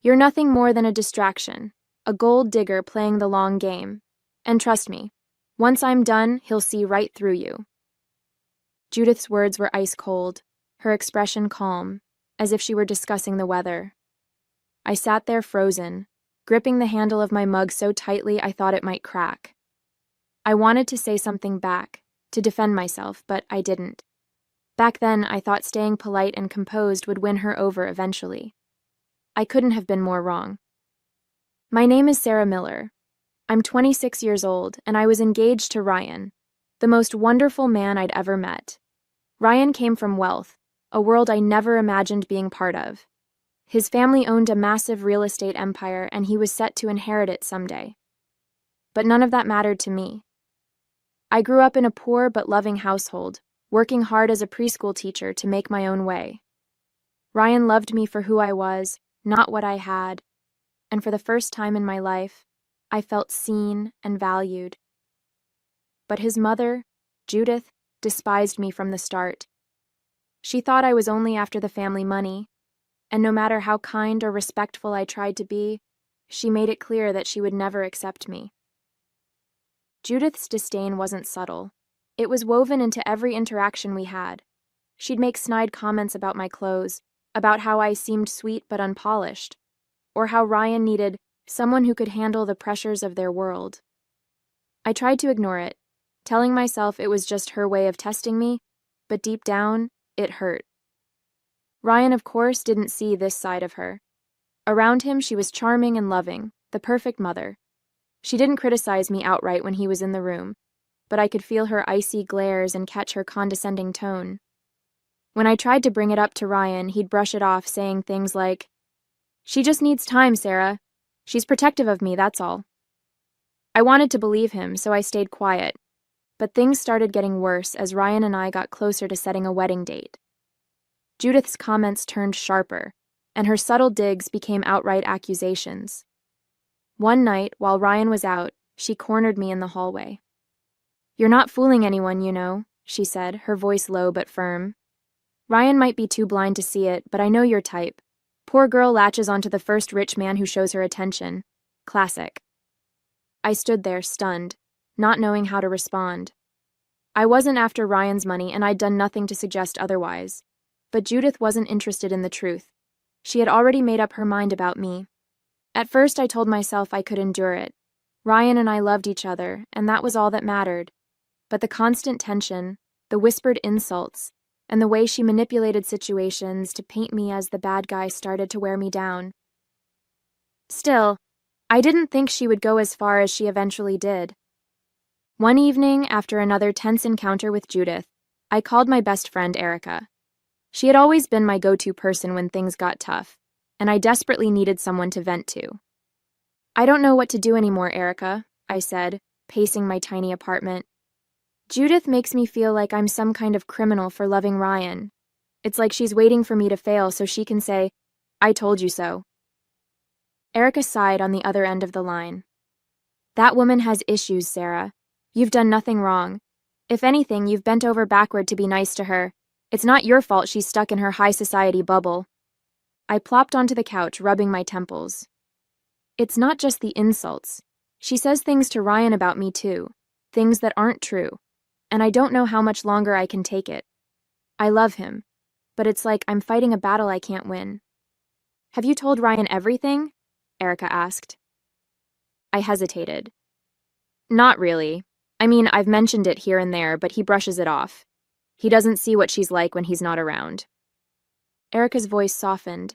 You're nothing more than a distraction, a gold digger playing the long game. And trust me, once I'm done, he'll see right through you." Judith's words were ice cold, her expression calm, as if she were discussing the weather. I sat there frozen, gripping the handle of my mug so tightly I thought it might crack. I wanted to say something back, to defend myself, but I didn't. Back then, I thought staying polite and composed would win her over eventually. I couldn't have been more wrong. "My name is Sarah Miller. I'm 26 years old, and I was engaged to Ryan, the most wonderful man I'd ever met. Ryan came from wealth, a world I never imagined being part of. His family owned a massive real estate empire, and he was set to inherit it someday. But none of that mattered to me. I grew up in a poor but loving household, working hard as a preschool teacher to make my own way. Ryan loved me for who I was, not what I had, and for the first time in my life, I felt seen and valued. But his mother, Judith, despised me from the start. She thought I was only after the family money, and no matter how kind or respectful I tried to be, she made it clear that she would never accept me. Judith's disdain wasn't subtle. It was woven into every interaction we had. She'd make snide comments about my clothes, about how I seemed sweet but unpolished, or how Ryan needed someone who could handle the pressures of their world. I tried to ignore it, telling myself it was just her way of testing me, but deep down, it hurt. Ryan, of course, didn't see this side of her. Around him, she was charming and loving, the perfect mother. She didn't criticize me outright when he was in the room, but I could feel her icy glares and catch her condescending tone. When I tried to bring it up to Ryan, he'd brush it off, saying things like, "She just needs time, Sarah. She's protective of me, that's all." I wanted to believe him, so I stayed quiet. But things started getting worse as Ryan and I got closer to setting a wedding date. Judith's comments turned sharper, and her subtle digs became outright accusations. One night, while Ryan was out, she cornered me in the hallway. "You're not fooling anyone, you know," she said, her voice low but firm. "Ryan might be too blind to see it, but I know your type. Poor girl latches onto the first rich man who shows her attention. Classic." I stood there, stunned, not knowing how to respond. I wasn't after Ryan's money, and I'd done nothing to suggest otherwise. But Judith wasn't interested in the truth. She had already made up her mind about me. At first, I told myself I could endure it. Ryan and I loved each other, and that was all that mattered. But the constant tension, the whispered insults, and the way she manipulated situations to paint me as the bad guy started to wear me down. Still, I didn't think she would go as far as she eventually did. One evening, after another tense encounter with Judith, I called my best friend Erica. She had always been my go-to person when things got tough, and I desperately needed someone to vent to. "I don't know what to do anymore, Erica," I said, pacing my tiny apartment. "Judith makes me feel like I'm some kind of criminal for loving Ryan. It's like she's waiting for me to fail so she can say, 'I told you so.'" Erica sighed on the other end of the line. "That woman has issues, Sarah. You've done nothing wrong. If anything, you've bent over backward to be nice to her. It's not your fault she's stuck in her high society bubble." I plopped onto the couch, rubbing my temples. "It's not just the insults. She says things to Ryan about me too, things that aren't true, and I don't know how much longer I can take it. I love him, but it's like I'm fighting a battle I can't win." "Have you told Ryan everything?" Erica asked. I hesitated. "Not really. I mean, I've mentioned it here and there, but he brushes it off. He doesn't see what she's like when he's not around." Erica's voice softened.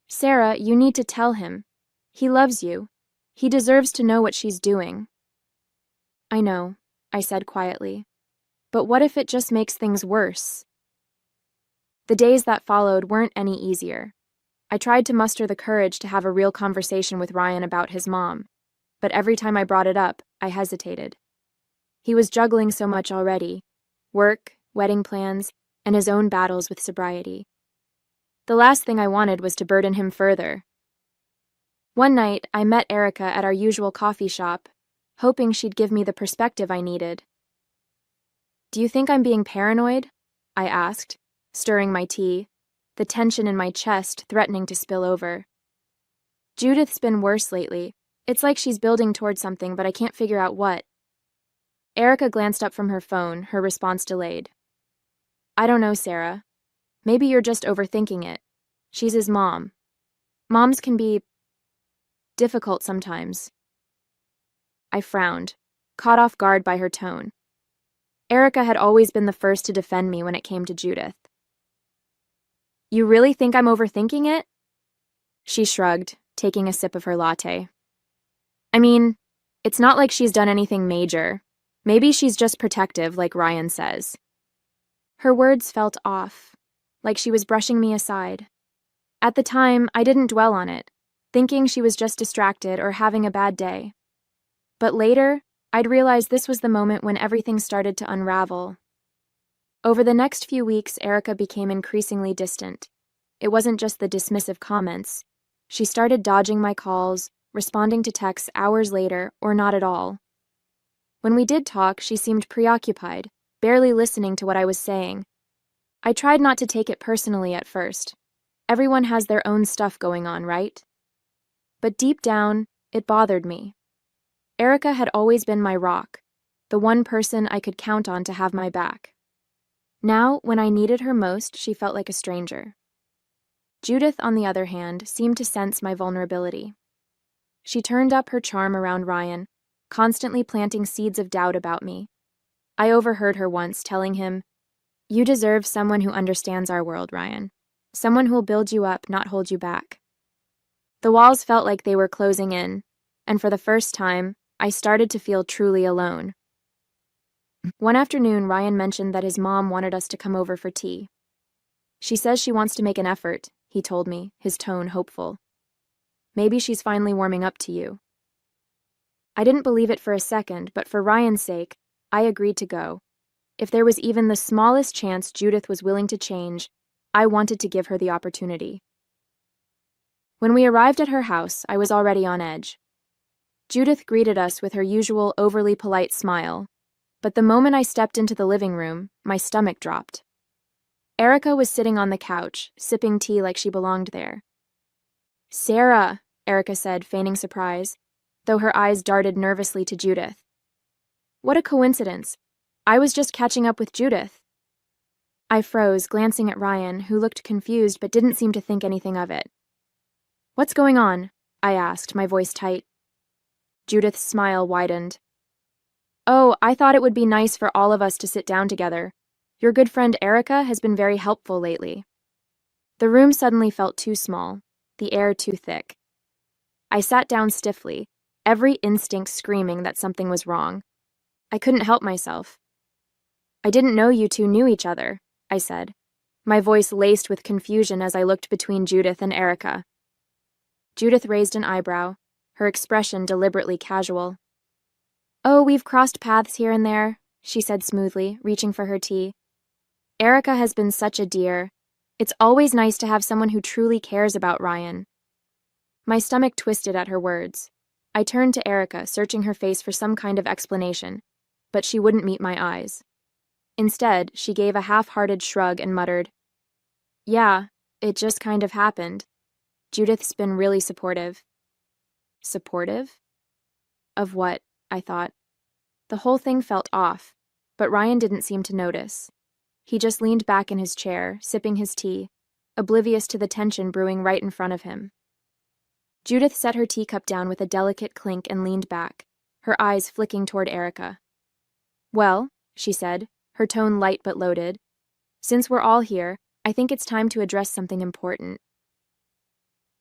"Sarah, you need to tell him. He loves you. He deserves to know what she's doing." "I know," I said quietly. "But what if it just makes things worse?" The days that followed weren't any easier. I tried to muster the courage to have a real conversation with Ryan about his mom, but every time I brought it up, I hesitated. He was juggling so much already: work, wedding plans, and his own battles with sobriety. The last thing I wanted was to burden him further. One night, I met Erica at our usual coffee shop, hoping she'd give me the perspective I needed. "Do you think I'm being paranoid?" I asked, stirring my tea, the tension in my chest threatening to spill over. Judith's been worse lately. It's like she's building towards something, but I can't figure out what. Erica glanced up from her phone, her response delayed. I don't know, Sarah. Maybe you're just overthinking it. She's his mom. Moms can be difficult sometimes. I frowned, caught off guard by her tone. Erica had always been the first to defend me when it came to Judith. You really think I'm overthinking it? She shrugged, taking a sip of her latte. I mean, it's not like she's done anything major. Maybe she's just protective, like Ryan says. Her words felt off, like she was brushing me aside. At the time, I didn't dwell on it, thinking she was just distracted or having a bad day. But later, I'd realized this was the moment when everything started to unravel. Over the next few weeks, Erica became increasingly distant. It wasn't just the dismissive comments. She started dodging my calls, responding to texts hours later, or not at all. When we did talk, she seemed preoccupied, barely listening to what I was saying. I tried not to take it personally at first. Everyone has their own stuff going on, right? But deep down, it bothered me. Erica had always been my rock, the one person I could count on to have my back. Now, when I needed her most, she felt like a stranger. Judith, on the other hand, seemed to sense my vulnerability. She turned up her charm around Ryan, constantly planting seeds of doubt about me. I overheard her once telling him, "You deserve someone who understands our world, Ryan. Someone who'll build you up, not hold you back." The walls felt like they were closing in, and for the first time, I started to feel truly alone. One afternoon, Ryan mentioned that his mom wanted us to come over for tea. She says she wants to make an effort, he told me, his tone hopeful. Maybe she's finally warming up to you. I didn't believe it for a second, but for Ryan's sake, I agreed to go. If there was even the smallest chance Judith was willing to change, I wanted to give her the opportunity. When we arrived at her house, I was already on edge. Judith greeted us with her usual overly polite smile, but the moment I stepped into the living room, my stomach dropped. Erica was sitting on the couch, sipping tea like she belonged there. "Sarah," Erica said, feigning surprise, though her eyes darted nervously to Judith. "What a coincidence. I was just catching up with Judith." I froze, glancing at Ryan, who looked confused but didn't seem to think anything of it. "What's going on?" I asked, my voice tight. Judith's smile widened. "Oh, I thought it would be nice for all of us to sit down together. Your good friend Erica has been very helpful lately." The room suddenly felt too small, the air too thick. I sat down stiffly, every instinct screaming that something was wrong. I couldn't help myself. "I didn't know you two knew each other," I said, my voice laced with confusion as I looked between Judith and Erica. Judith raised an eyebrow, her expression deliberately casual. "Oh, we've crossed paths here and there," she said smoothly, reaching for her tea. "Erica has been such a dear. It's always nice to have someone who truly cares about Ryan." My stomach twisted at her words. I turned to Erica, searching her face for some kind of explanation, but she wouldn't meet my eyes. Instead, she gave a half-hearted shrug and muttered, "Yeah, it just kind of happened. Judith's been really supportive." Supportive? Of what? I thought. The whole thing felt off, but Ryan didn't seem to notice. He just leaned back in his chair, sipping his tea, oblivious to the tension brewing right in front of him. Judith set her teacup down with a delicate clink and leaned back, her eyes flicking toward Erica. "Well," she said, her tone light but loaded, "since we're all here, I think it's time to address something important.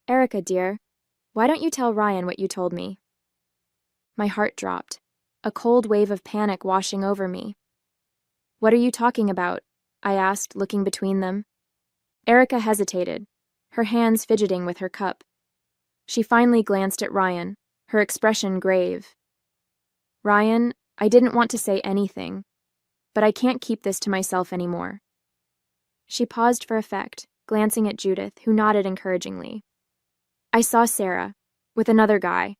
Erica, dear, why don't you tell Ryan what you told me?" My heart dropped, a cold wave of panic washing over me. "What are you talking about?" I asked, looking between them. Erica hesitated, her hands fidgeting with her cup. She finally glanced at Ryan, her expression grave. "Ryan, I didn't want to say anything, but I can't keep this to myself anymore." She paused for effect, glancing at Judith, who nodded encouragingly. "I saw Sarah, with another guy."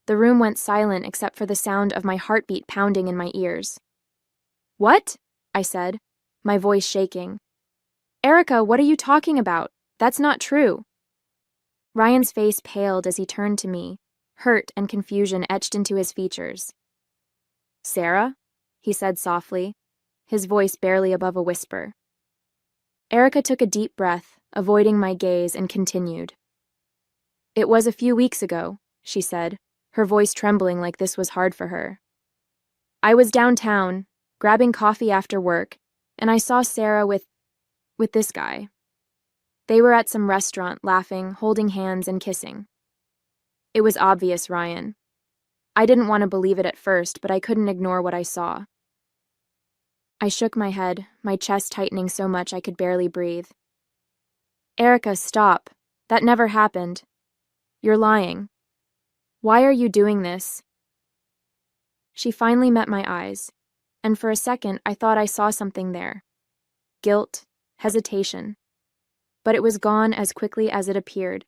The room went silent except for the sound of my heartbeat pounding in my ears. "What?" I said, my voice shaking. "Erica, what are you talking about? That's not true." Ryan's face paled as he turned to me, hurt and confusion etched into his features. "Sarah?" he said softly, his voice barely above a whisper. Erica took a deep breath, avoiding my gaze, and continued. "It was a few weeks ago," she said, her voice trembling like this was hard for her. "I was downtown, grabbing coffee after work, and I saw Sarah with this guy. They were at some restaurant, laughing, holding hands, and kissing. It was obvious, Ryan. I didn't want to believe it at first, but I couldn't ignore what I saw." I shook my head, my chest tightening so much I could barely breathe. "Erica, stop. That never happened. You're lying. Why are you doing this?" She finally met my eyes, and for a second I thought I saw something there. Guilt, hesitation. But it was gone as quickly as it appeared.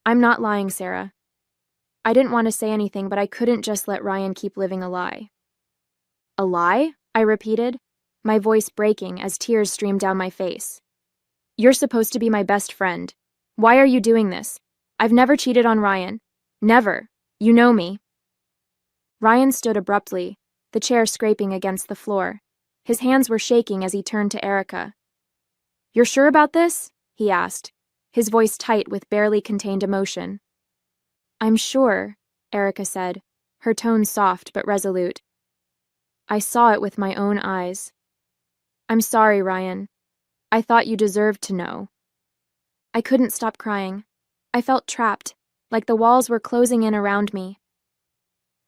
"I'm not lying, Sarah. I didn't want to say anything, but I couldn't just let Ryan keep living a lie." "A lie?" I repeated, my voice breaking as tears streamed down my face. "You're supposed to be my best friend. Why are you doing this? I've never cheated on Ryan. Never. You know me." Ryan stood abruptly, the chair scraping against the floor. His hands were shaking as he turned to Erica. "You're sure about this?" he asked, his voice tight with barely contained emotion. "I'm sure," Erica said, her tone soft but resolute. "I saw it with my own eyes. I'm sorry, Ryan. I thought you deserved to know." I couldn't stop crying. I felt trapped, like the walls were closing in around me.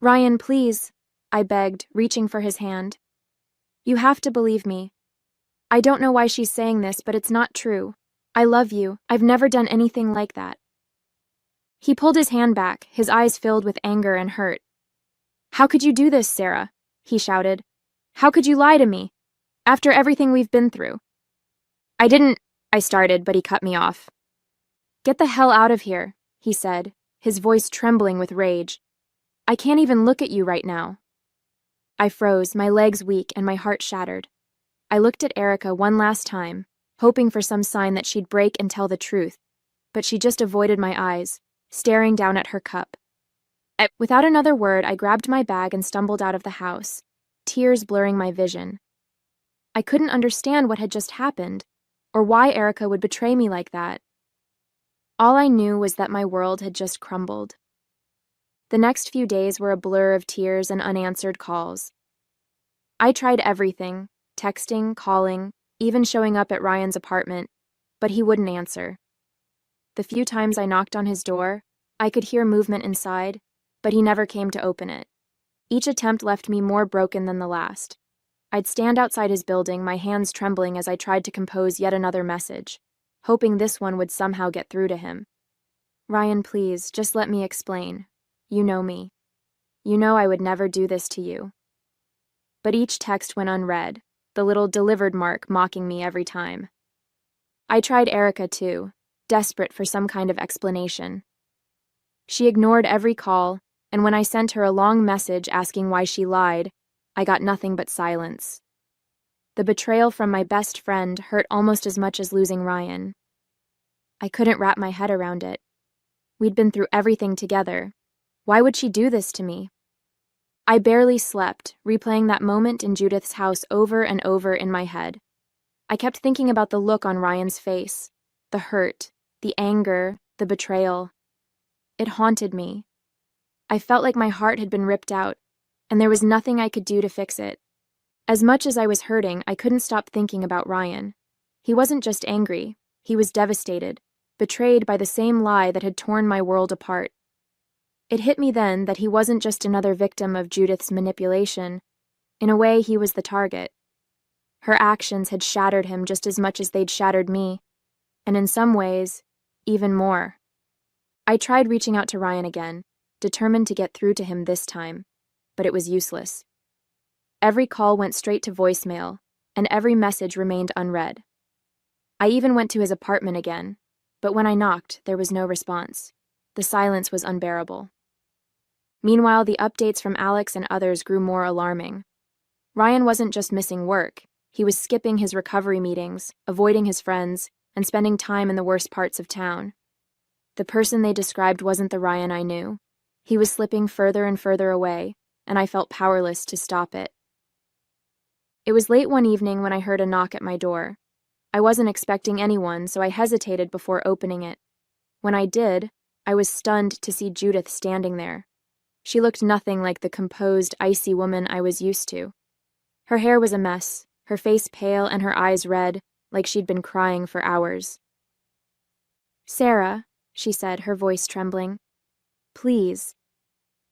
"Ryan, please," I begged, reaching for his hand. "You have to believe me. I don't know why she's saying this, but it's not true. I love you. I've never done anything like that." He pulled his hand back, his eyes filled with anger and hurt. "How could you do this, Sarah?" he shouted. "How could you lie to me? After everything we've been through?" "I didn't," I started, but he cut me off. "Get the hell out of here," he said, his voice trembling with rage. "I can't even look at you right now." I froze, my legs weak and my heart shattered. I looked at Erica one last time, hoping for some sign that she'd break and tell the truth, but she just avoided my eyes, staring down at her cup. Without another word, I grabbed my bag and stumbled out of the house, tears blurring my vision. I couldn't understand what had just happened, or why Erica would betray me like that. All I knew was that my world had just crumbled. The next few days were a blur of tears and unanswered calls. I tried everything, texting, calling, even showing up at Ryan's apartment, but he wouldn't answer. The few times I knocked on his door, I could hear movement inside, but he never came to open it. Each attempt left me more broken than the last. I'd stand outside his building, my hands trembling as I tried to compose yet another message, hoping this one would somehow get through to him. "Ryan, please, just let me explain. You know me. You know I would never do this to you." But each text went unread, the little delivered mark mocking me every time. I tried Erica too, desperate for some kind of explanation. She ignored every call, and when I sent her a long message asking why she lied, I got nothing but silence. The betrayal from my best friend hurt almost as much as losing Ryan. I couldn't wrap my head around it. We'd been through everything together. Why would she do this to me? I barely slept, replaying that moment in Judith's house over and over in my head. I kept thinking about the look on Ryan's face, the hurt, the anger, the betrayal. It haunted me. I felt like my heart had been ripped out, and there was nothing I could do to fix it. As much as I was hurting, I couldn't stop thinking about Ryan. He wasn't just angry, he was devastated, betrayed by the same lie that had torn my world apart. It hit me then that he wasn't just another victim of Judith's manipulation. In a way, he was the target. Her actions had shattered him just as much as they'd shattered me, and in some ways, even more. I tried reaching out to Ryan again, determined to get through to him this time, but it was useless. Every call went straight to voicemail, and every message remained unread. I even went to his apartment again, but when I knocked, there was no response. The silence was unbearable. Meanwhile, the updates from Alex and others grew more alarming. Ryan wasn't just missing work, he was skipping his recovery meetings, avoiding his friends, and spending time in the worst parts of town. The The person they described wasn't the Ryan I knew. He was slipping further and further away, and I felt powerless to stop it. It was late one evening when I heard a knock at my door. I wasn't expecting anyone, so I hesitated before opening it. When I did, I was stunned to see Judith standing there. She looked nothing like the composed, icy woman I was used to. Her hair was a mess, her face pale and her eyes red, like she'd been crying for hours. "Sarah," she said, her voice trembling. "Please.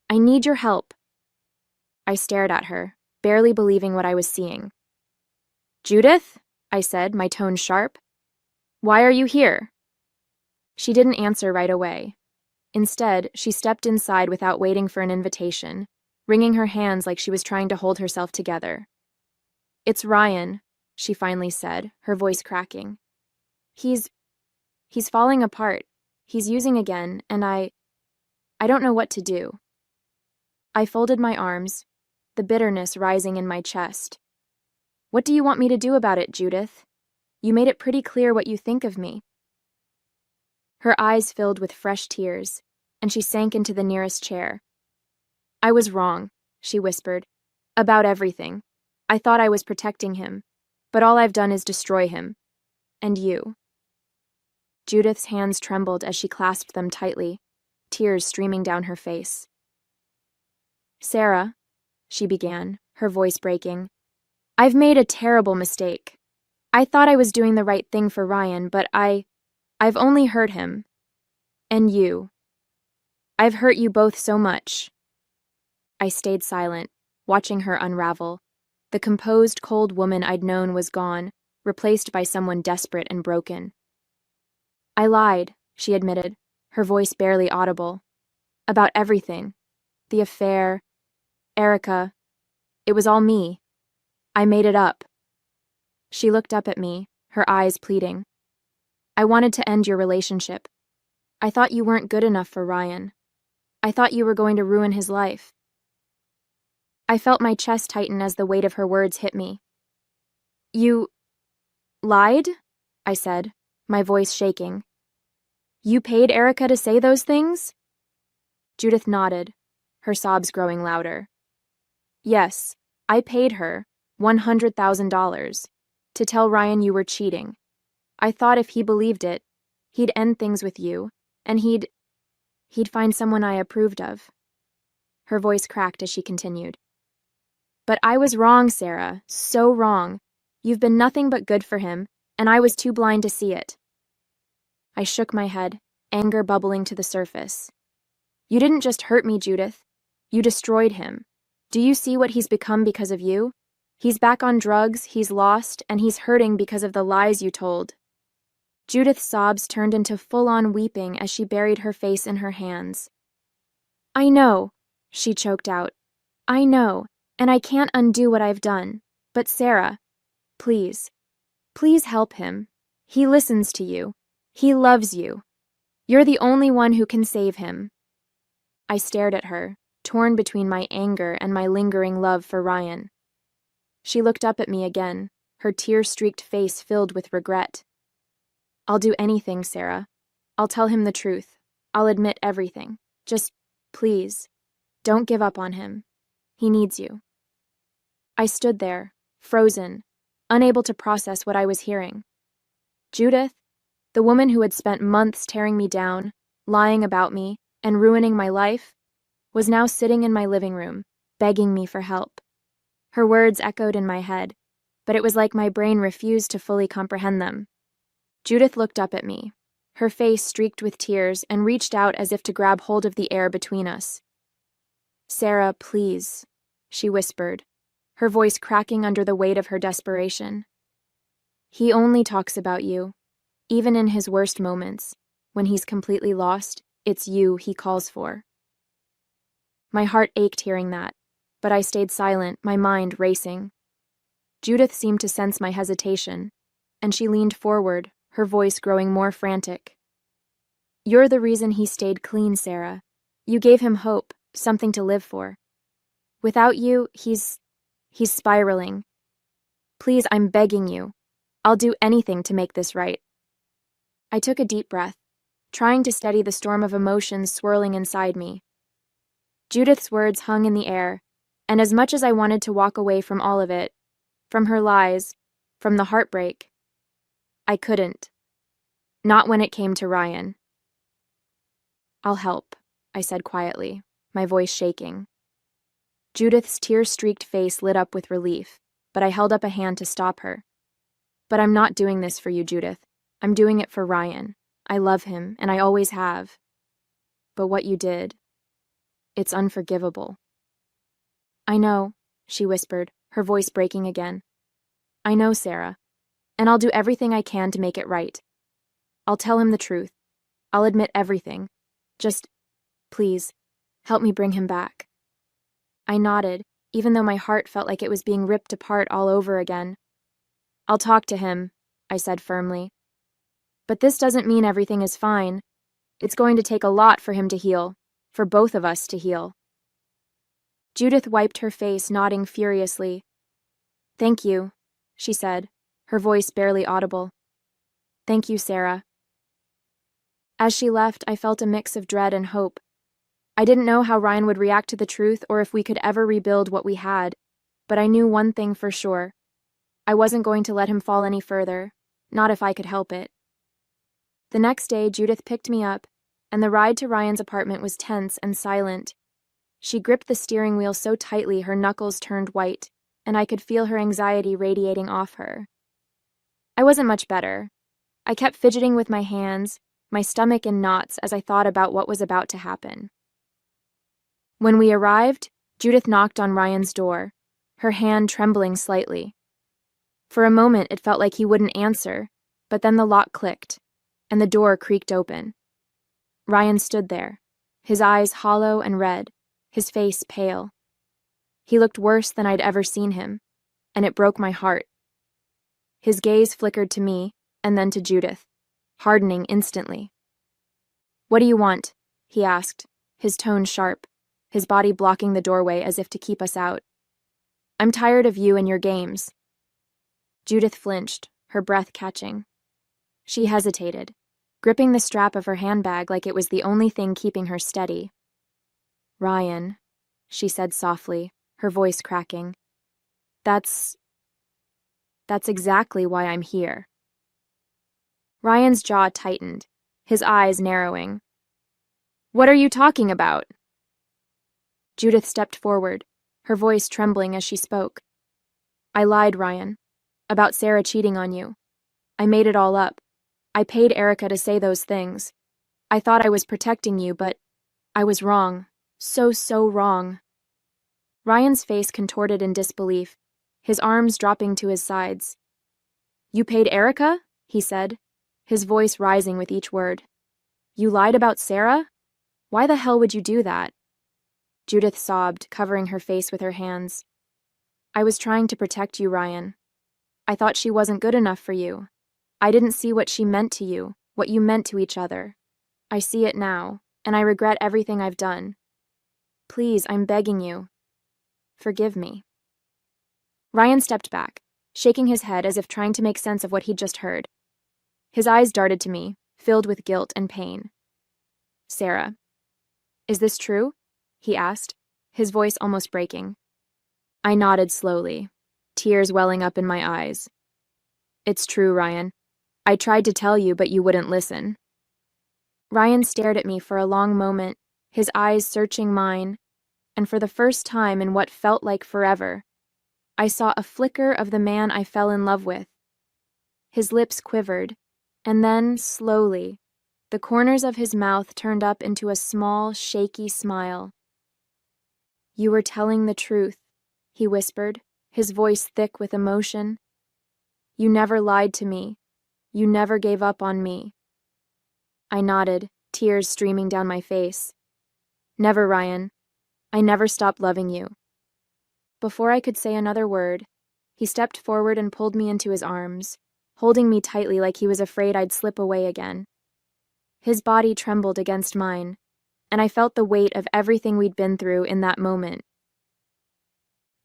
I need your help." I stared at her, barely believing what I was seeing. "Judith?" I said, my tone sharp. "Why are you here?" She didn't answer right away. Instead, she stepped inside without waiting for an invitation, wringing her hands like she was trying to hold herself together. "It's Ryan," she finally said, her voice cracking. He's falling apart. He's using again, and I don't know what to do." I folded my arms, the bitterness rising in my chest. "What do you want me to do about it, Judith? You made it pretty clear what you think of me." Her eyes filled with fresh tears, and she sank into the nearest chair. "I was wrong," she whispered, "about everything. I thought I was protecting him, but all I've done is destroy him. And you." Judith's hands trembled as she clasped them tightly, tears streaming down her face. "Sarah," she began, her voice breaking, "I've made a terrible mistake. I thought I was doing the right thing for Ryan, but I've only hurt him. And you. I've hurt you both so much." I stayed silent, watching her unravel. The composed, cold woman I'd known was gone, replaced by someone desperate and broken. "I lied," she admitted, her voice barely audible. "About everything. The affair, Erica. It was all me. I made it up." She looked up at me, her eyes pleading. "I wanted to end your relationship. I thought you weren't good enough for Ryan. I thought you were going to ruin his life." I felt my chest tighten as the weight of her words hit me. "You lied?" I said, my voice shaking. "You paid Erica to say those things?" Judith nodded, her sobs growing louder. "Yes, I paid her $100,000 to tell Ryan you were cheating. I thought if he believed it, he'd end things with you, and he'd find someone I approved of." Her voice cracked as she continued. "But I was wrong, Sarah, so wrong. You've been nothing but good for him, and I was too blind to see it." I shook my head, anger bubbling to the surface. "You didn't just hurt me, Judith. You destroyed him. Do you see what he's become because of you? He's back on drugs, he's lost, and he's hurting because of the lies you told." Judith's sobs turned into full-on weeping as she buried her face in her hands. "I know," she choked out. "I know, and I can't undo what I've done. But Sarah, please, please help him. He listens to you. He loves you. You're the only one who can save him." I stared at her, torn between my anger and my lingering love for Ryan. She looked up at me again, her tear-streaked face filled with regret. "I'll do anything, Sarah. I'll tell him the truth. I'll admit everything. Just, please, don't give up on him. He needs you." I stood there, frozen, unable to process what I was hearing. Judith, the woman who had spent months tearing me down, lying about me, and ruining my life, was now sitting in my living room, begging me for help. Her words echoed in my head, but it was like my brain refused to fully comprehend them. Judith looked up at me, her face streaked with tears, and reached out as if to grab hold of the air between us. "Sarah, please," she whispered, her voice cracking under the weight of her desperation. "He only talks about you. Even in his worst moments, when he's completely lost, it's you he calls for." My heart ached hearing that, but I stayed silent, my mind racing. Judith seemed to sense my hesitation, and she leaned forward, her voice growing more frantic. "You're the reason he stayed clean, Sarah. You gave him hope, something to live for. Without you, he's spiraling. Please, I'm begging you. I'll do anything to make this right." I took a deep breath, trying to steady the storm of emotions swirling inside me. Judith's words hung in the air, and as much as I wanted to walk away from all of it, from her lies, from the heartbreak, I couldn't. Not when it came to Ryan. "I'll help," I said quietly, my voice shaking. Judith's tear-streaked face lit up with relief, but I held up a hand to stop her. "But I'm not doing this for you, Judith. I'm doing it for Ryan. I love him, and I always have. But what you did, it's unforgivable." "I know," she whispered, her voice breaking again. "I know, Sarah, and I'll do everything I can to make it right. I'll tell him the truth. I'll admit everything. Just, please, help me bring him back." I nodded, even though my heart felt like it was being ripped apart all over again. "I'll talk to him," I said firmly. "But this doesn't mean everything is fine. It's going to take a lot for him to heal, for both of us to heal." Judith wiped her face, nodding furiously. "Thank you," she said, her voice barely audible. "Thank you, Sarah." As she left, I felt a mix of dread and hope. I didn't know how Ryan would react to the truth or if we could ever rebuild what we had, but I knew one thing for sure. I wasn't going to let him fall any further, not if I could help it. The next day, Judith picked me up, and the ride to Ryan's apartment was tense and silent. She gripped the steering wheel so tightly her knuckles turned white, and I could feel her anxiety radiating off her. I wasn't much better. I kept fidgeting with my hands, my stomach in knots as I thought about what was about to happen. When we arrived, Judith knocked on Ryan's door, her hand trembling slightly. For a moment, it felt like he wouldn't answer, but then the lock clicked, and the door creaked open. Ryan stood there, his eyes hollow and red, his face pale. He looked worse than I'd ever seen him, and it broke my heart. His gaze flickered to me, and then to Judith, hardening instantly. "What do you want?" he asked, his tone sharp, his body blocking the doorway as if to keep us out. "I'm tired of you and your games." Judith flinched, her breath catching. She hesitated, gripping the strap of her handbag like it was the only thing keeping her steady. "Ryan," she said softly, her voice cracking. That's exactly why I'm here." Ryan's jaw tightened, his eyes narrowing. "What are you talking about?" Judith stepped forward, her voice trembling as she spoke. "I lied, Ryan, about Sarah cheating on you. I made it all up. I paid Erica to say those things. I thought I was protecting you, but I was wrong. So wrong." Ryan's face contorted in disbelief, his arms dropping to his sides. "You paid Erica?" he said, his voice rising with each word. "You lied about Sarah? Why the hell would you do that?" Judith sobbed, covering her face with her hands. "I was trying to protect you, Ryan. I thought she wasn't good enough for you. I didn't see what she meant to you, what you meant to each other. I see it now, and I regret everything I've done. Please, I'm begging you. Forgive me." Ryan stepped back, shaking his head as if trying to make sense of what he'd just heard. His eyes darted to me, filled with guilt and pain. "Sarah, is this true?" he asked, his voice almost breaking. I nodded slowly, tears welling up in my eyes. "It's true, Ryan. I tried to tell you, but you wouldn't listen." Ryan stared at me for a long moment, his eyes searching mine, and for the first time in what felt like forever, I saw a flicker of the man I fell in love with. His lips quivered, and then, slowly, the corners of his mouth turned up into a small, shaky smile. "You were telling the truth," he whispered, his voice thick with emotion. "You never lied to me. You never gave up on me." I nodded, tears streaming down my face. "Never, Ryan. I never stopped loving you." Before I could say another word, he stepped forward and pulled me into his arms, holding me tightly like he was afraid I'd slip away again. His body trembled against mine, and I felt the weight of everything we'd been through in that moment.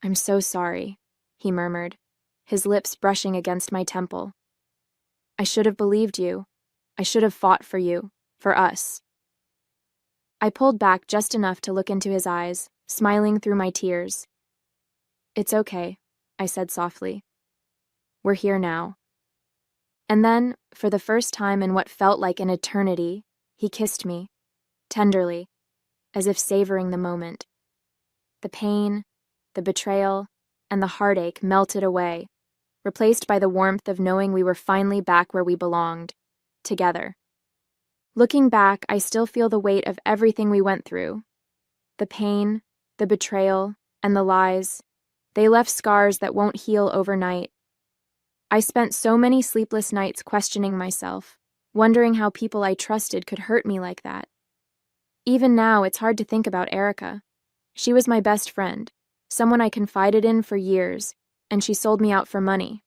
"I'm so sorry," he murmured, his lips brushing against my temple. "I should have believed you. I should have fought for you. For us. I pulled back just enough to look into his eyes, smiling through my tears. It's okay, I said softly. We're here now. And then, for the first time in what felt like an eternity, he kissed me, tenderly, as if savoring the moment. The pain, the betrayal, and the heartache melted away, replaced by the warmth of knowing we were finally back where we belonged, together. Looking back, I still feel the weight of everything we went through. The pain, the betrayal, and the lies. They left scars that won't heal overnight. I spent so many sleepless nights questioning myself, wondering how people I trusted could hurt me like that. Even now, it's hard to think about Erica. She was my best friend, someone I confided in for years, and she sold me out for money.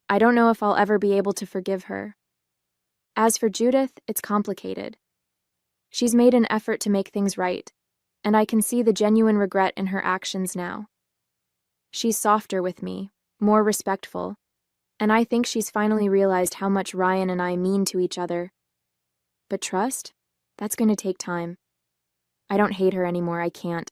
I don't know if I'll ever be able to forgive her. As for Judith, it's complicated. She's made an effort to make things right, and I can see the genuine regret in her actions now. She's softer with me, more respectful, and I think she's finally realized how much Ryan and I mean to each other. But trust? That's going to take time. I don't hate her anymore, I can't.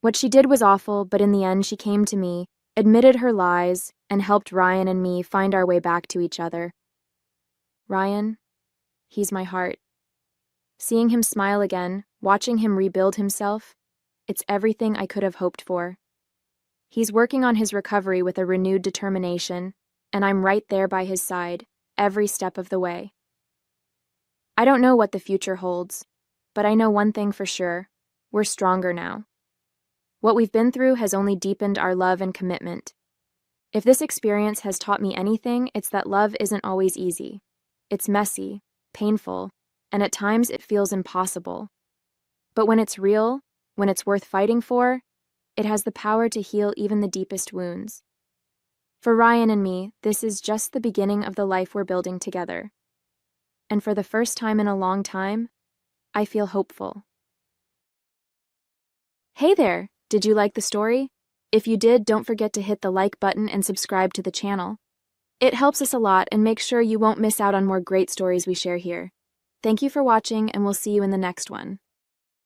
What she did was awful, but in the end she came to me, admitted her lies, and helped Ryan and me find our way back to each other. Ryan, he's my heart. Seeing him smile again, watching him rebuild himself, it's everything I could have hoped for. He's working on his recovery with a renewed determination, and I'm right there by his side, every step of the way. I don't know what the future holds, but I know one thing for sure: we're stronger now. What we've been through has only deepened our love and commitment. If this experience has taught me anything, it's that love isn't always easy. It's messy, painful, and at times it feels impossible. But when it's real, when it's worth fighting for, it has the power to heal even the deepest wounds. For Ryan and me, this is just the beginning of the life we're building together. And for the first time in a long time, I feel hopeful. Hey there! Did you like the story? If you did, don't forget to hit the like button and subscribe to the channel. It helps us a lot and makes sure you won't miss out on more great stories we share here. Thank you for watching, and we'll see you in the next one.